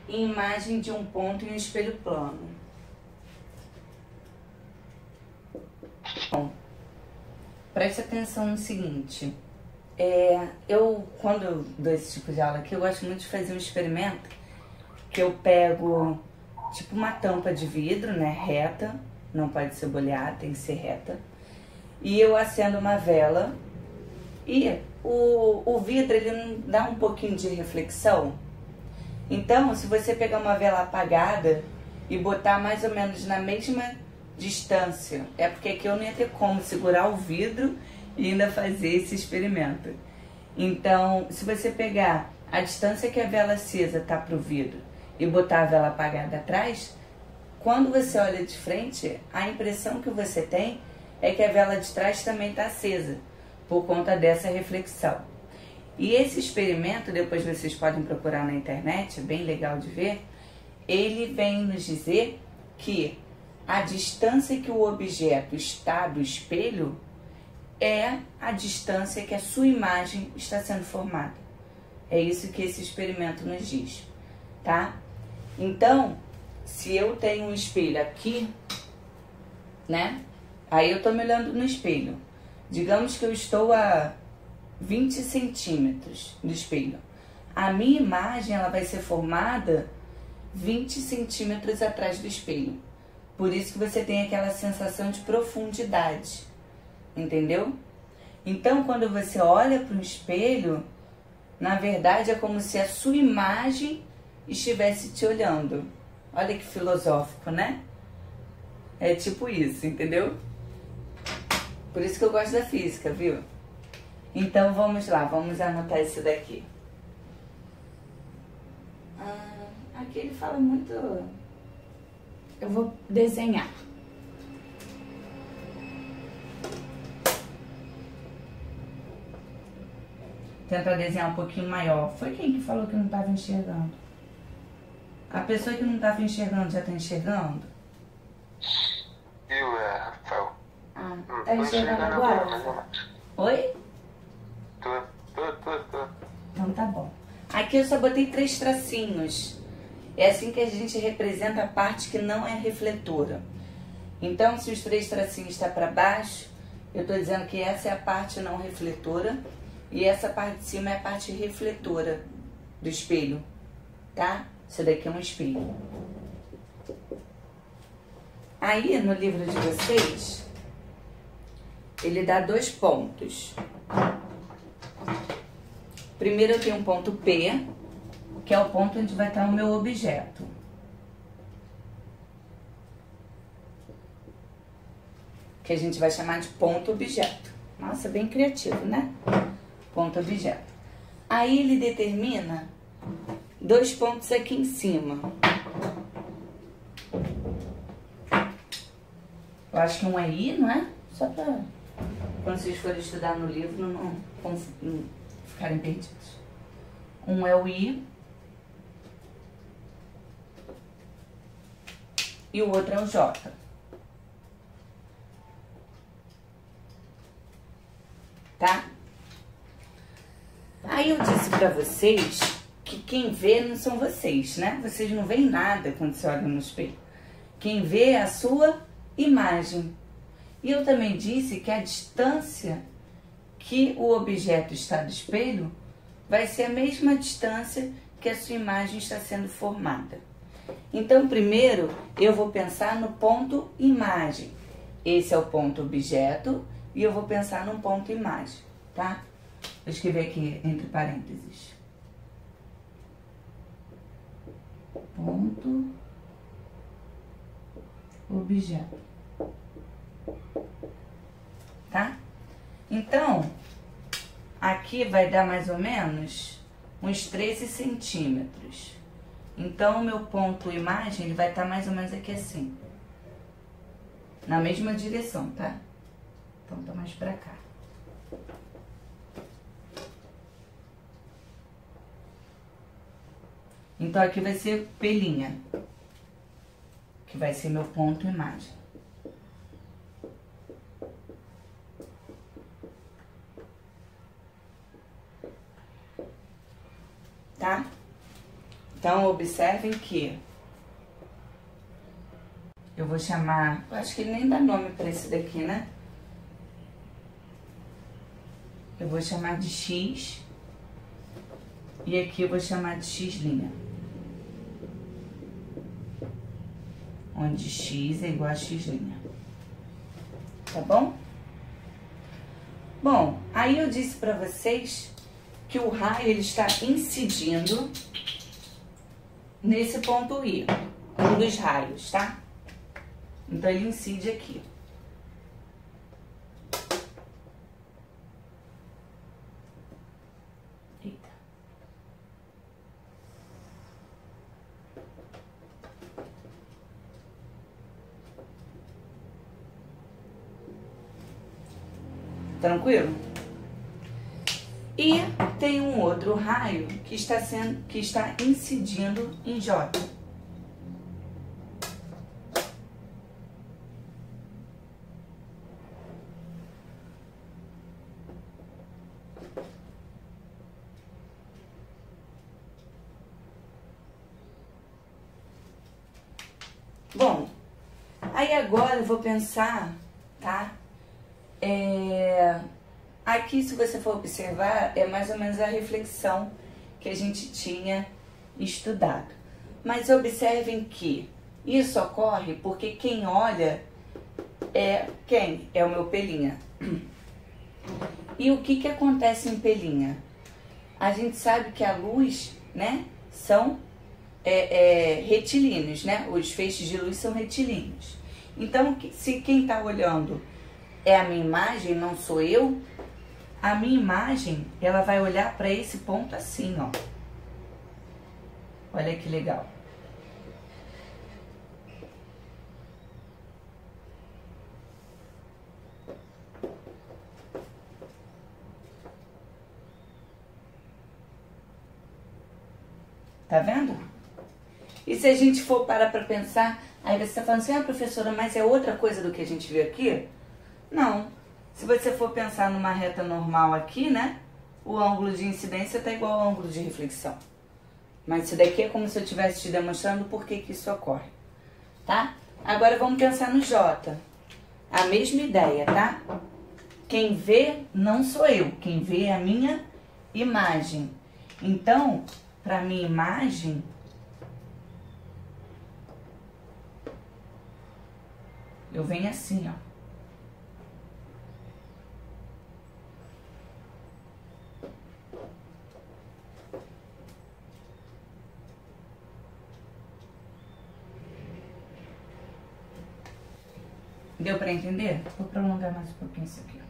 e imagem de um ponto em um espelho plano. Bom, preste atenção no seguinte. Quando eu dou esse tipo de aula aqui, eu gosto muito de fazer um experimento que eu pego tipo uma tampa de vidro, né, reta, não pode ser boleada, tem que ser reta, e eu acendo uma vela e o vidro ele não dá um pouquinho de reflexão. Então, se você pegar uma vela apagada e botar mais ou menos na mesma distância, é porque aqui eu não ia ter como segurar o vidro e ainda fazer esse experimento. Então, se você pegar a distância que a vela acesa tá pro vidro e botar a vela apagada atrás, quando você olha de frente, a impressão que você tem é que a vela de trás também está acesa, por conta dessa reflexão. E esse experimento, depois vocês podem procurar na internet, é bem legal de ver, ele vem nos dizer que a distância que o objeto está do espelho é a distância que a sua imagem está sendo formada. É isso que esse experimento nos diz, tá? Então, se eu tenho um espelho aqui, né? Aí eu tô me olhando no espelho. Digamos que eu estou a 20 centímetros do espelho. A minha imagem, ela vai ser formada 20 centímetros atrás do espelho. Por isso que você tem aquela sensação de profundidade. Entendeu? Então, quando você olha para um espelho, na verdade é como se a sua imagem estivesse te olhando. Olha que filosófico, né? É tipo isso, entendeu? Por isso que eu gosto da física, viu? Então, vamos lá, vamos anotar isso daqui. Aqui ele fala muito... Eu vou desenhar. Tentar desenhar um pouquinho maior. Foi quem que falou que não estava enxergando? A pessoa que não estava enxergando já está enxergando? Rafael. Tá enxergando agora? Oi? Tô. Então tá bom. Aqui eu só botei 3 tracinhos. É assim que a gente representa a parte que não é refletora. Então, se os 3 tracinhos estão para baixo, eu estou dizendo que essa é a parte não refletora e essa parte de cima é a parte refletora do espelho, tá? Isso daqui é um espelho. Aí, no livro de vocês, ele dá 2 pontos. Primeiro eu tenho um ponto P, que é o ponto onde vai estar o meu objeto. Que a gente vai chamar de ponto objeto. Nossa, bem criativo, né? Ponto objeto. Aí ele determina 2 pontos aqui em cima. Eu acho que um é I, não é? Só pra quando vocês forem estudar no livro não ficarem perdidos. Um é o I e o outro é o J. Tá? Aí eu disse pra vocês que quem vê não são vocês, né? Vocês não veem nada quando você olha no espelho. Quem vê é a sua imagem. E eu também disse que a distância que o objeto está do espelho vai ser a mesma distância que a sua imagem está sendo formada. Então, primeiro, eu vou pensar no ponto imagem. Esse é o ponto objeto e eu vou pensar no ponto imagem, tá? Vou escrever aqui entre parênteses. Ponto objeto. Tá? Então, aqui vai dar mais ou menos uns 13 centímetros. Então, o meu ponto imagem, ele vai estar mais ou menos aqui assim. Na mesma direção, tá? Então, tá mais pra cá. Então, aqui vai ser pelinha, que vai ser meu ponto imagem. Tá? Então, observem que eu vou chamar, eu acho que ele nem dá nome para esse daqui, né? Eu vou chamar de X e aqui eu vou chamar de X', onde X é igual a X', tá bom? Bom, aí eu disse para vocês que o raio ele está incidindo nesse ponto I, um dos raios, tá? Então ele incide aqui. Eita. Tranquilo? E tem um outro raio que está incidindo em J. Bom, aí agora eu vou pensar, tá? Aqui, se você for observar, é mais ou menos a reflexão que a gente tinha estudado. Mas observem que isso ocorre porque quem olha é quem? É o meu pelinha. E o que acontece em pelinha? A gente sabe que a luz, né, são retilíneos, né? Os feixes de luz são retilíneos. Então, se quem está olhando é a minha imagem, não sou eu, a minha imagem, ela vai olhar para esse ponto assim, ó. Olha que legal. Tá vendo? E se a gente for parar para pensar, aí você está falando assim, ah, professora, mas é outra coisa do que a gente vê aqui? Não. Se você for pensar numa reta normal aqui, né? O ângulo de incidência está igual ao ângulo de reflexão. Mas isso daqui é como se eu estivesse te demonstrando por que isso ocorre, tá? Agora vamos pensar no J. A mesma ideia, tá? Quem vê não sou eu, quem vê é a minha imagem. Então, para minha imagem, eu venho assim, ó. Deu pra entender? Vou prolongar mais um pouquinho isso aqui.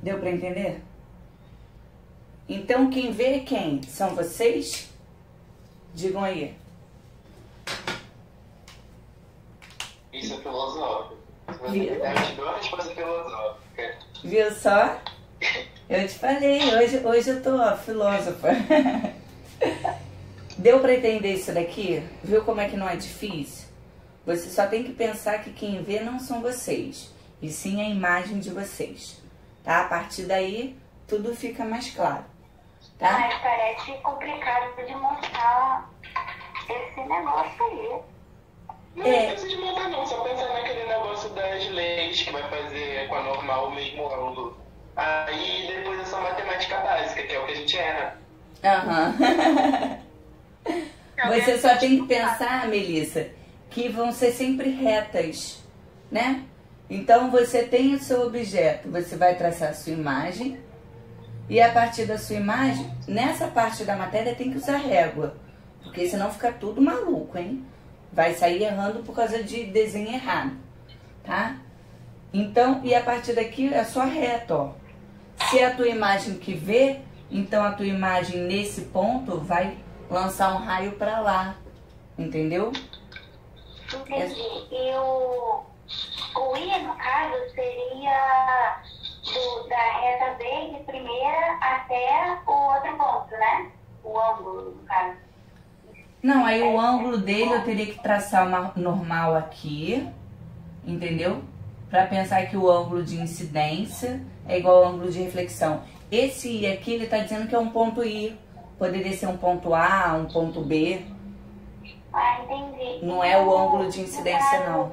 Deu pra entender? Então, quem vê é quem? São vocês? Digam aí. Isso é filosófico. Viu? Eu te dou a resposta filosófica. Viu só? Eu te falei, hoje eu tô filósofa. Deu pra entender isso daqui? Viu como é que não é difícil? Você só tem que pensar que quem vê não são vocês, e sim a imagem de vocês, tá? A partir daí, tudo fica mais claro, tá? Mas parece complicado de montar esse negócio aí. Não precisa de montar não, só pensar naquele negócio das leis que vai fazer com a normal o mesmo ângulo. Aí depois é só matemática básica, que é o que a gente erra. Aham. Você só tem que pensar, Melissa, que vão ser sempre retas, né? Então, você tem o seu objeto, você vai traçar a sua imagem, e a partir da sua imagem, nessa parte da matéria tem que usar régua, porque senão fica tudo maluco, hein? Vai sair errando por causa de desenho errado, tá? Então, e a partir daqui é só reta, ó. Se é a tua imagem que vê, então a tua imagem nesse ponto vai lançar um raio pra lá, entendeu? Entendi. E o I, no caso, seria da reta B de primeira até o outro ponto, né? O ângulo, no caso. Não, aí o ângulo dele eu teria que traçar uma normal aqui, entendeu? Pra pensar que o ângulo de incidência é igual ao ângulo de reflexão. Esse I aqui, ele tá dizendo que é um ponto I, Poderia ser um ponto A, um ponto B. Ah, entendi. Não é o ângulo de incidência, não.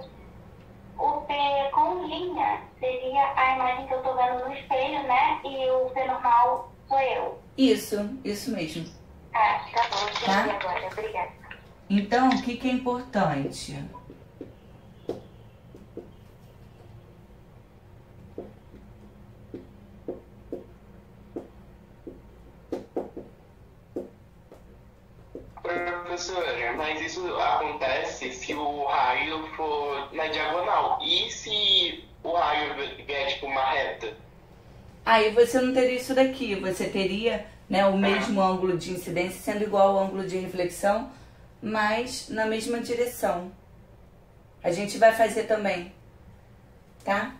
O P com linha seria a imagem que eu tô vendo no espelho, né? E o P normal sou eu. Isso mesmo. Ah, tá bom, entendi Tá? agora. Obrigada. Então, o que que é importante? Professora, mas isso acontece se o raio for na diagonal. E se o raio vier tipo uma reta? Aí você não teria isso daqui, você teria, né, o mesmo ângulo de incidência sendo igual ao ângulo de reflexão, mas na mesma direção. A gente vai fazer também, tá?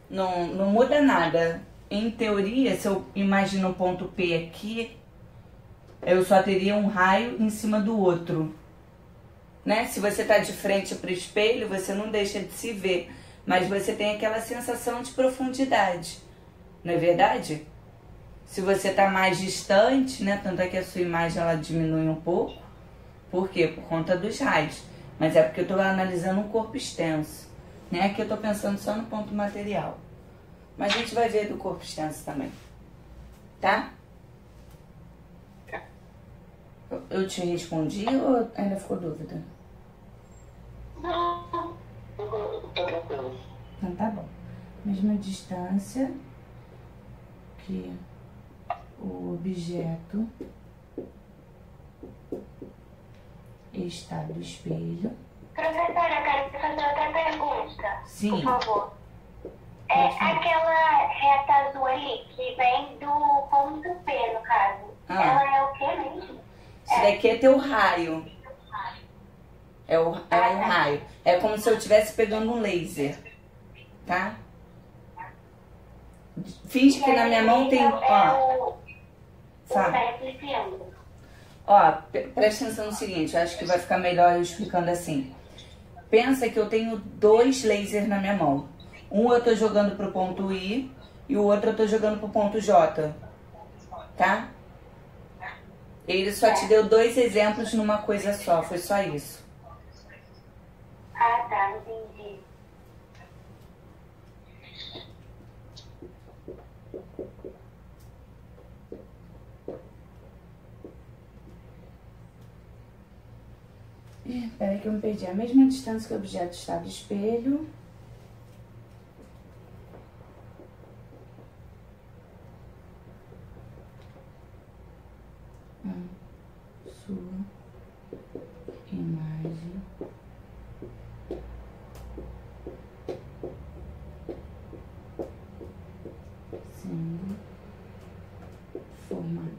Não muda nada. Em teoria, se eu imagino um ponto P aqui, eu só teria um raio em cima do outro, né? Se você tá de frente para o espelho, você não deixa de se ver, mas você tem aquela sensação de profundidade, não é verdade? Se você tá mais distante, né? Tanto é que a sua imagem ela diminui um pouco. Por quê? Por conta dos raios. Mas é porque eu tô analisando um corpo extenso, né? Aqui eu tô pensando só no ponto material. Mas a gente vai ver do corpo extenso também, tá? Eu te respondi ou ainda ficou dúvida? Não, tá tranquilo. Então tá bom. Mesma distância que o objeto está do espelho. Professora, eu quero fazer outra pergunta. Sim. Por favor. É aquela reta azul ali, que vem do ponto P, no caso. Ela é o que mesmo? Isso daqui é teu raio. É um raio. É como se eu estivesse pegando um laser, tá? Finge que na minha mão tem... Ó, sabe? Ó, presta atenção no seguinte, eu acho que vai ficar melhor eu explicando assim. Pensa que eu tenho 2 lasers na minha mão. Um eu tô jogando pro ponto I e o outro eu tô jogando pro ponto J, tá? Ele só te deu 2 exemplos numa coisa só, foi só isso. Ah, tá, entendi. Peraí que eu me perdi. A mesma distância que o objeto está do espelho. Sua imagem sendo formada.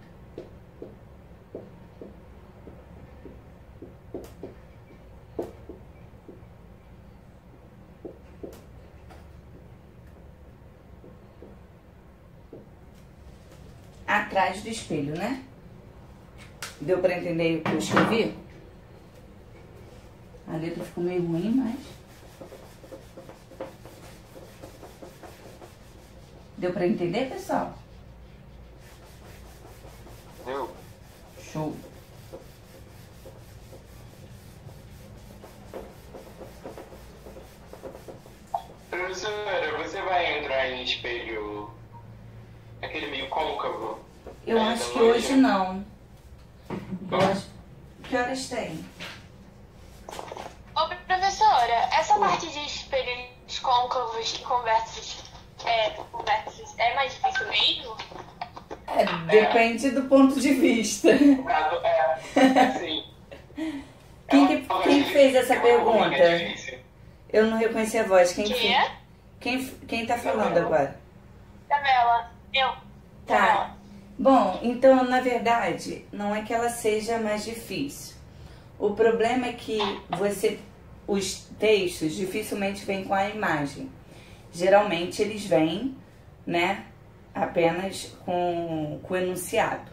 Atrás do espelho, né? Deu pra entender o que eu escrevi? A letra ficou meio ruim, mas... Deu pra entender, pessoal? Deu. Show. Professora, você vai entrar em espelho aquele meio côncavo? Eu acho que hoje não. Eu acho... Que horas tem? Ô, professora, essa parte de espelhos côncavos e convexos é mais difícil mesmo? Depende do ponto de vista. No caso, assim... Quem fez essa pergunta? Eu não reconheci a voz. Quem tá falando agora? Isabela, eu. Tá. Bom, então, na verdade, não é que ela seja mais difícil. O problema é que os textos dificilmente vêm com a imagem. Geralmente eles vêm, né, apenas com o enunciado.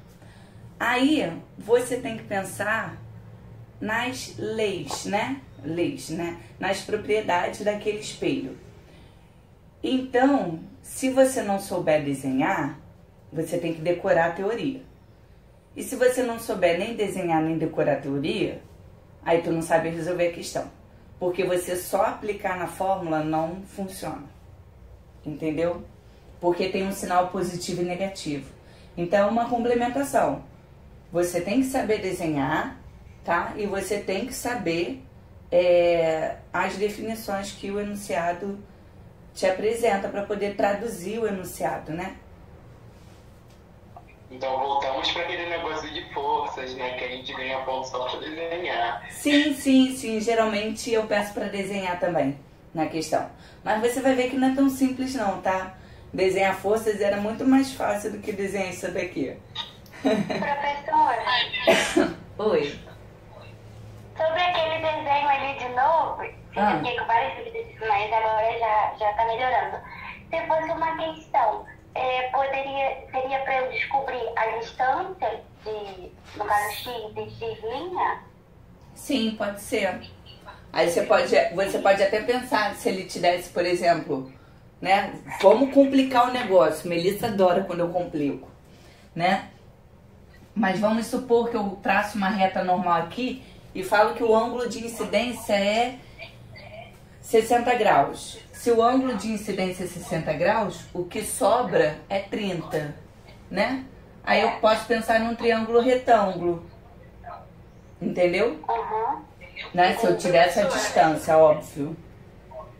Aí, você tem que pensar nas leis, né? Nas propriedades daquele espelho. Então, se você não souber desenhar, você tem que decorar a teoria. E se você não souber nem desenhar nem decorar a teoria, aí tu não sabe resolver a questão. Porque você só aplicar na fórmula não funciona. Entendeu? Porque tem um sinal positivo e negativo. Então é uma complementação. Você tem que saber desenhar, tá? E você tem que saber as definições que o enunciado te apresenta para poder traduzir o enunciado, né? Então voltamos para aquele negócio de forças, né? Que a gente ganha ponto só para desenhar. Sim. Geralmente eu peço para desenhar também na questão. Mas você vai ver que não é tão simples não, tá? Desenhar forças era muito mais fácil do que desenhar isso daqui. Professora, Oi. sobre aquele desenho ali de novo, eu fiquei com várias dúvidas, mas agora já tá melhorando. Se fosse uma questão, seria para eu descobrir a distância no caso X de X linha? Sim, pode ser. Aí você pode até pensar, se ele te desse, por exemplo, né? Vamos complicar o negócio. Melissa adora quando eu complico, né? Mas vamos supor que eu traço uma reta normal aqui e falo que o ângulo de incidência é 60 graus. Se o ângulo de incidência é 60 graus, o que sobra é 30, né? Aí eu posso pensar num triângulo retângulo. Entendeu? Uhum. Né? Se eu tiver essa distância, óbvio.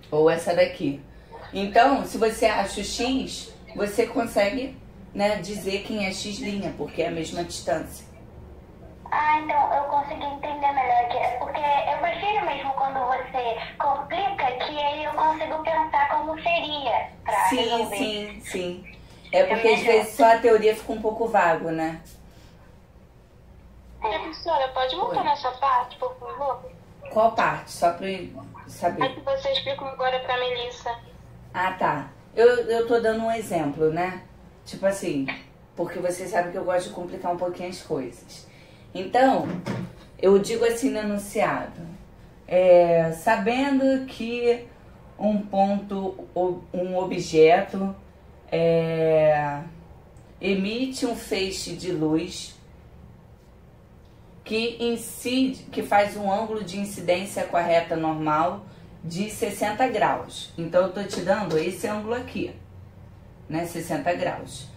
Ou essa daqui. Então, se você acha o X, você consegue, né, dizer quem é X', porque é a mesma distância. Ah, então eu consegui entender melhor. Porque eu prefiro mesmo quando você complica, que aí eu consigo pensar como seria pra resolver. Sim. É porque às vezes só a teoria fica um pouco vago, né? Professora, pode voltar nessa parte, por favor? Qual parte? Só pra eu É saber. que você explicou agora pra Melissa. Ah, tá. Eu tô dando um exemplo, né? Tipo assim, porque você sabe que eu gosto de complicar um pouquinho as coisas. Então, eu digo assim no enunciado. Sabendo que um objeto emite um feixe de luz que faz um ângulo de incidência com a reta normal de 60 graus. Então, eu tô te dando esse ângulo aqui, né? 60 graus.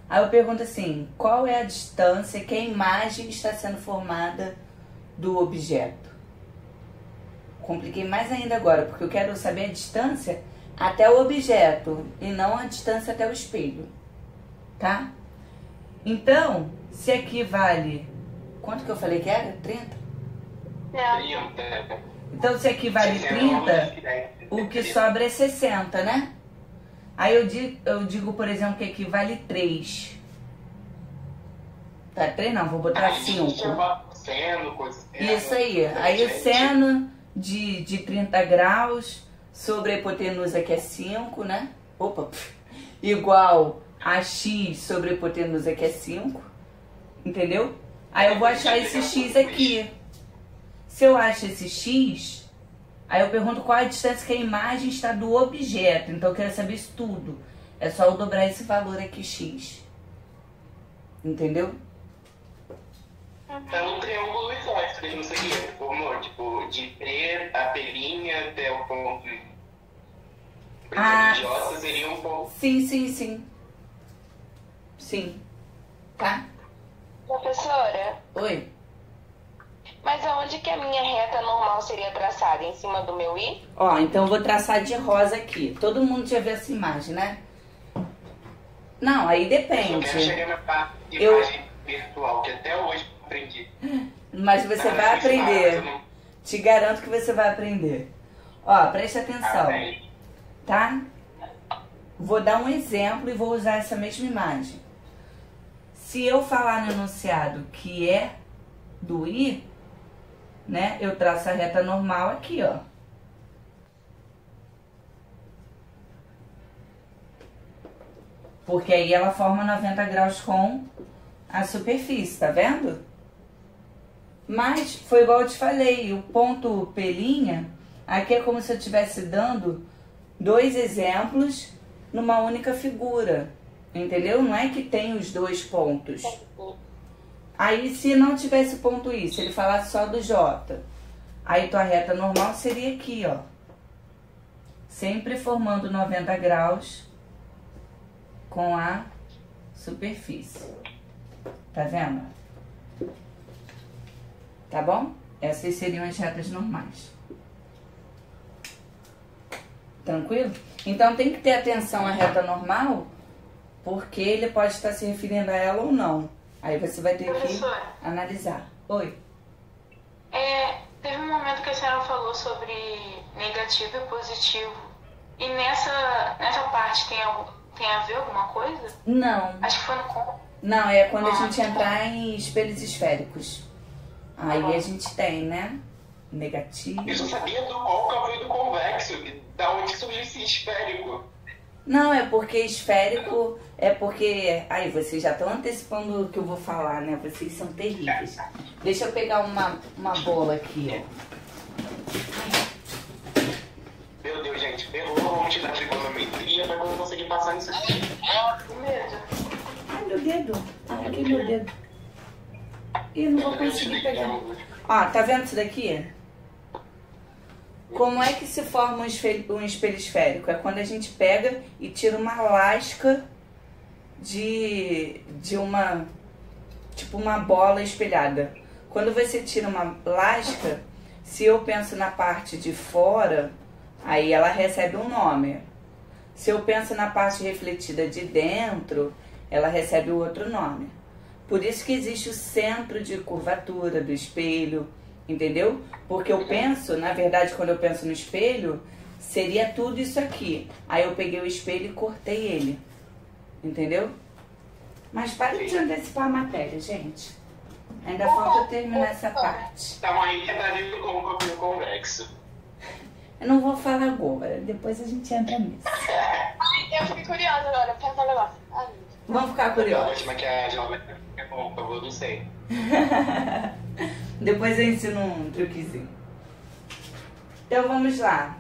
Aí eu pergunto assim, qual é a distância que a imagem está sendo formada do objeto? Compliquei mais ainda agora, porque eu quero saber a distância até o objeto e não a distância até o espelho, tá? Então, se aqui vale... Quanto que eu falei que era? 30? Não. 30. Então, se aqui vale 30, o que sobra é 60, né? Aí eu digo, por exemplo, que aqui vale 3. Tá, 3 não, vou botar 5. Isso aí. Aí o seno de 30 graus sobre a hipotenusa, que é 5, né? Opa! Igual a x sobre a hipotenusa, que é 5. Entendeu? Aí eu vou achar esse x aqui. Se eu acho esse x, aí eu pergunto qual é a distância que a imagem está do objeto. Então eu quero saber isso tudo. É só eu dobrar esse valor aqui, x. Entendeu? É um triângulo isósceles, não sei o que. Formou, tipo, de P a P' até o ponto. Ah, de J seria um ponto. Sim. Tá? Professora, Oi? mas aonde que a minha reta normal seria traçada? Em cima do meu I? Ó, então eu vou traçar de rosa aqui. Todo mundo já viu essa imagem, né? Não, aí Eu depende. quero chegar na parte de Eu- imagem virtual, que até hoje eu aprendi. Mas você vai aprender. Te garanto que você vai aprender. Ó, preste atenção, tá? Vou dar um exemplo e vou usar essa mesma imagem. Se eu falar no enunciado que é do I, né? Eu traço a reta normal aqui, ó. Porque aí ela forma 90 graus com a superfície, tá vendo? Mas foi igual eu te falei, o ponto P', aqui é como se eu estivesse dando 2 exemplos numa única figura, entendeu? Não é que tem os 2 pontos. Aí, se não tivesse o ponto I, se ele falasse só do J, aí tua reta normal seria aqui, ó. Sempre formando 90 graus com a superfície. Tá vendo? Tá bom? Essas seriam as retas normais. Tranquilo? Então tem que ter atenção à reta normal, porque ele pode estar se referindo a ela ou não. Aí você vai ter que analisar. Oi? Teve um momento que a senhora falou sobre negativo e positivo. E nessa parte tem a ver alguma coisa? Não. Acho que foi no... Não, é quando a gente entrar em espelhos esféricos. Aí a gente tem, né? Negativo. Eu só sabia do côncavo e do convexo. Da onde surgiu esse esférico? Não, é porque esférico... É porque... Aí, vocês já estão antecipando o que eu vou falar, né? Vocês são terríveis. Deixa eu pegar uma bola aqui, ó. Meu Deus, gente. Ferrou a monte da trigonometria, mas eu não consegui passar nisso aqui. Que medo. Ai, meu dedo. Ai, aqui meu dedo. Ih, não vou conseguir pegar. Ó, tá vendo isso daqui? Como é que se forma um espelho esférico? É quando a gente pega e tira uma lasca de uma... Tipo uma bola espelhada. Quando você tira uma lasca, se eu penso na parte de fora, aí ela recebe um nome. Se eu penso na parte refletida de dentro, ela recebe outro nome. Por isso que existe o centro de curvatura do espelho, entendeu? Porque eu penso, na verdade, quando eu penso no espelho, seria tudo isso aqui. Aí eu peguei o espelho e cortei ele, entendeu? Mas para de antecipar a matéria, gente. Ainda falta eu terminar essa parte. Então aí tá dentro do côncavo e do convexo. Eu não vou falar agora, depois a gente entra nisso. Eu fiquei curiosa agora, pensa um negócio. Vamos ficar Eu curiosos. acho que a geometria é côncavo, eu não sei. Depois eu ensino um truquezinho. Então vamos lá.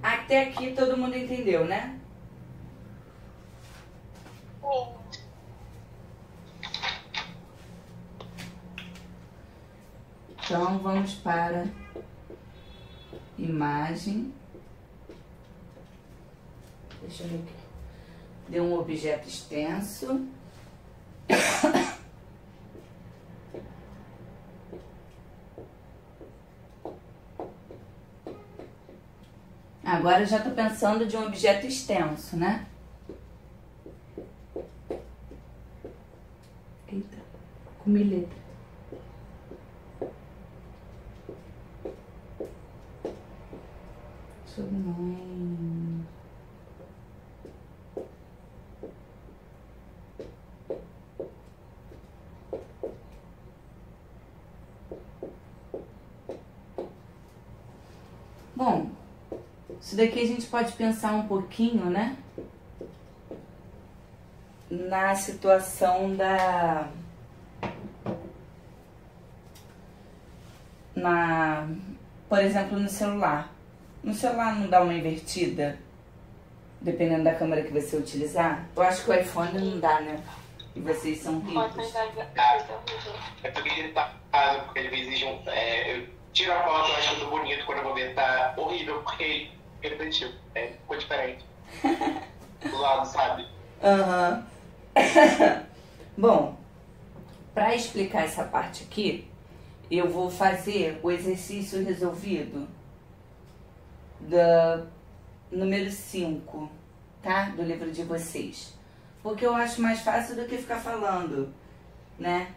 Até aqui todo mundo entendeu, né? Então vamos para imagem. Deixa eu ver aqui. Deu um objeto extenso. Agora eu já estou pensando de um objeto extenso, né? Eita, comi letra. Sobrenome. Bom, isso daqui a gente pode pensar um pouquinho, né? Na situação por exemplo, no celular. No celular não dá uma invertida, dependendo da câmera que você utilizar? Eu acho que o iPhone não dá, né? E vocês são ricos. É porque ele tá porque ele exige eu tiro a foto, eu acho tudo bonito, quando eu vou ver tá horrível, porque ele refletiu. Ficou diferente. Do lado, sabe? Aham. Bom, para explicar essa parte aqui, eu vou fazer o exercício resolvido da número 5, tá? Do livro de vocês. Porque eu acho mais fácil do que ficar falando, né?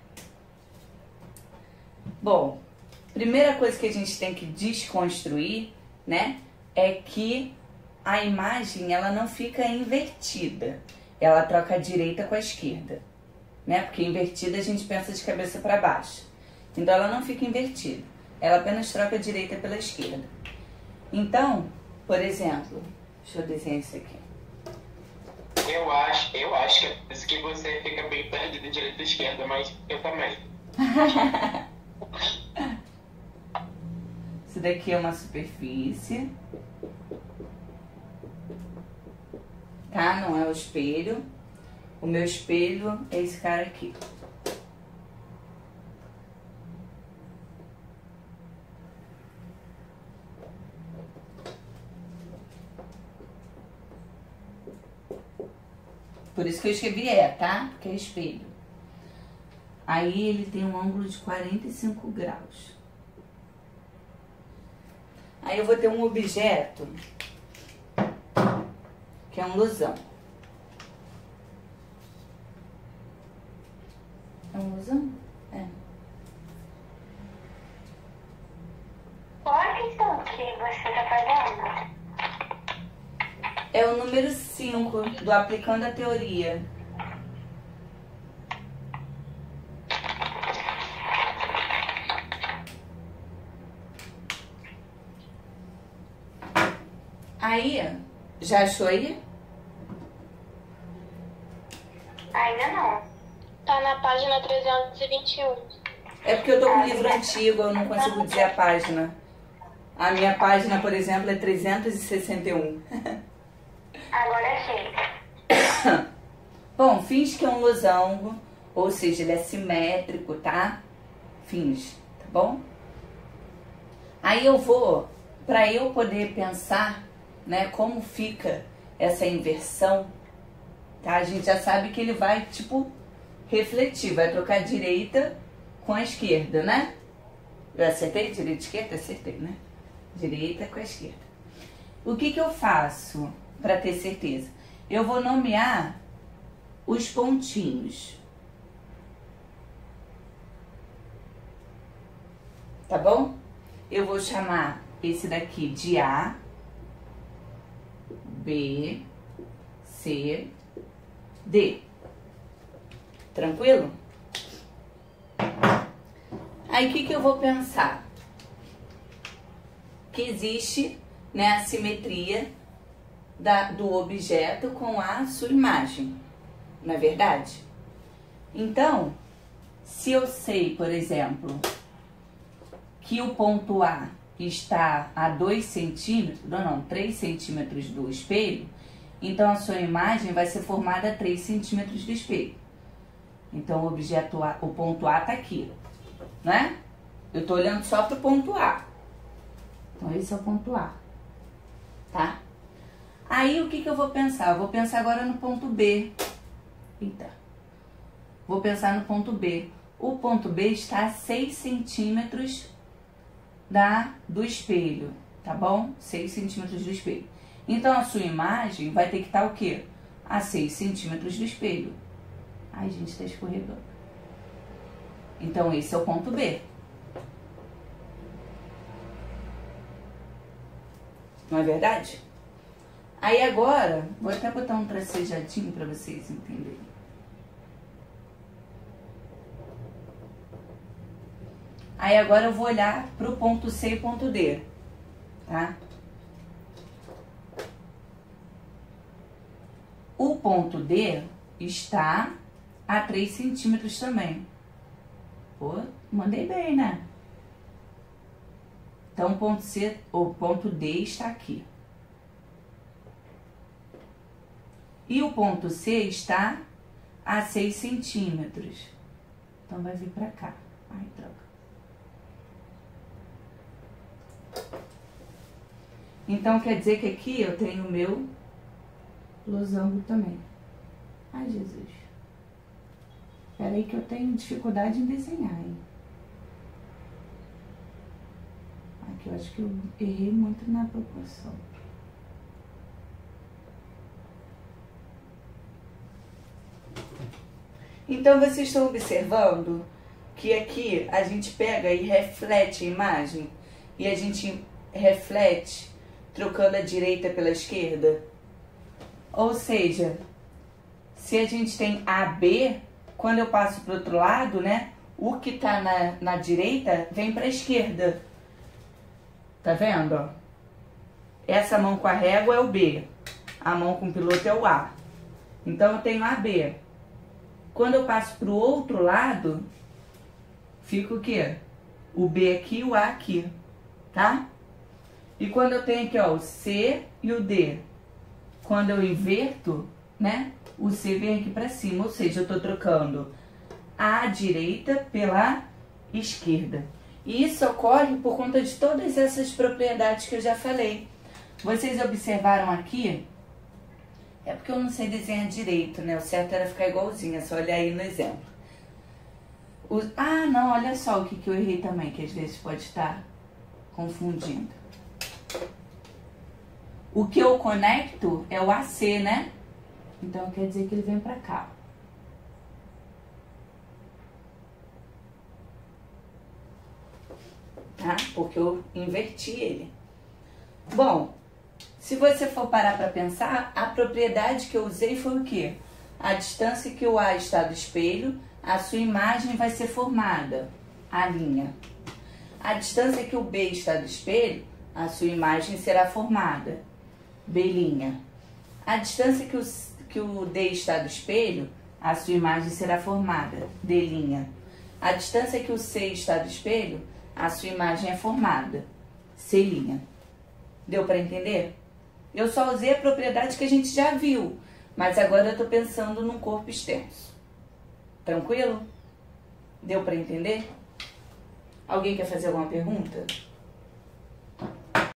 Bom, primeira coisa que a gente tem que desconstruir, né? É que a imagem, ela não fica invertida. Ela troca a direita com a esquerda, né? Porque invertida a gente pensa de cabeça para baixo. Então ela não fica invertida. Ela apenas troca a direita pela esquerda. Então, por exemplo, deixa eu desenhar isso aqui. Eu acho que é por isso que você fica bem perdido de direita e esquerda, mas eu também. Isso daqui é uma superfície. Tá? Não é o espelho. O meu espelho é esse cara aqui. Por isso que eu escrevi tá? Porque é espelho. Aí ele tem um ângulo de 45 graus. Aí eu vou ter um objeto que é um losango. É um losango? É. Qual a questão que você está fazendo? É o número 5 do Aplicando a Teoria. Aí, já achou aí? Ainda não. Tá na página 321. É porque eu tô com um livro antigo, eu não consigo dizer a página. A minha página, por exemplo, é 361. Agora achei. Bom, finge que é um losango, ou seja, ele é simétrico, tá? Finge, tá bom? Aí eu vou, para eu poder pensar, né, como fica essa inversão, tá? A gente já sabe que ele vai, tipo, refletir, vai trocar a direita com a esquerda, né? Eu acertei? Direita e esquerda? Acertei, né? Direita com a esquerda. O que eu faço para ter certeza? Eu vou nomear os pontinhos. Tá bom? Eu vou chamar esse daqui de A, B, C, D. Tranquilo? Aí o que eu vou pensar? Que existe, né, a simetria do objeto com a sua imagem, não é verdade? Então, se eu sei, por exemplo, que o ponto A está a 2 centímetros, não, 3 centímetros do espelho, então a sua imagem vai ser formada a 3 centímetros do espelho. Então o objeto A, o ponto A está aqui, né? Eu estou olhando só para o ponto A. Então esse é o ponto A, tá? Aí o que eu vou pensar? Eu vou pensar agora no ponto B. Eita. Vou pensar no ponto B. O ponto B está a 6 centímetros do espelho, tá bom? 6 centímetros do espelho. Então a sua imagem vai ter que estar o quê? A 6 centímetros do espelho. Ai, gente, tá escorregando. Então esse é o ponto B. Não é verdade? Aí agora, vou até botar um tracejadinho para vocês entenderem. Aí agora eu vou olhar para o ponto C e o ponto D, tá? O ponto D está a 3 centímetros também. Pô, mandei bem, né? Então, o ponto C, o ponto D está aqui. E o ponto C está a 6 centímetros. Então, vai vir pra cá. Ai, droga. Então, quer dizer que aqui eu tenho o meu losango também. Ai, Jesus. Espera aí que eu tenho dificuldade em desenhar, hein? Aqui eu acho que eu errei muito na proporção. Então, vocês estão observando que aqui a gente pega e reflete a imagem e a gente reflete trocando a direita pela esquerda? Ou seja, se a gente tem AB, quando eu passo para o outro lado, né, o que está na direita vem para a esquerda. Tá vendo? Ó? Essa mão com a régua é o B, a mão com o piloto é o A. Então, eu tenho AB. Quando eu passo para o outro lado, fica o quê? O B aqui e o A aqui, tá? E quando eu tenho aqui, ó, o C e o D, quando eu inverto, né, o C vem aqui para cima, ou seja, eu tô trocando a direita pela esquerda. E isso ocorre por conta de todas essas propriedades que eu já falei. Vocês observaram aqui É porque eu não sei desenhar direito, né? O certo era ficar igualzinho, é só olhar aí no exemplo. Ah, não, olha só o que eu errei também, que às vezes pode estar confundindo. O que eu conecto é o AC, né? Então quer dizer que ele vem pra cá. Tá? Porque eu inverti ele. Bom, se você for parar para pensar, a propriedade que eu usei foi o quê? A distância que o A está do espelho, a sua imagem vai ser formada, a linha. A distância que o B está do espelho, a sua imagem será formada, B'. A distância que o D está do espelho, a sua imagem será formada, D'. A distância que o C está do espelho, a sua imagem é formada, C'. Deu para entender? Eu só usei a propriedade que a gente já viu, mas agora eu estou pensando num corpo extenso. Tranquilo? Deu para entender? Alguém quer fazer alguma pergunta?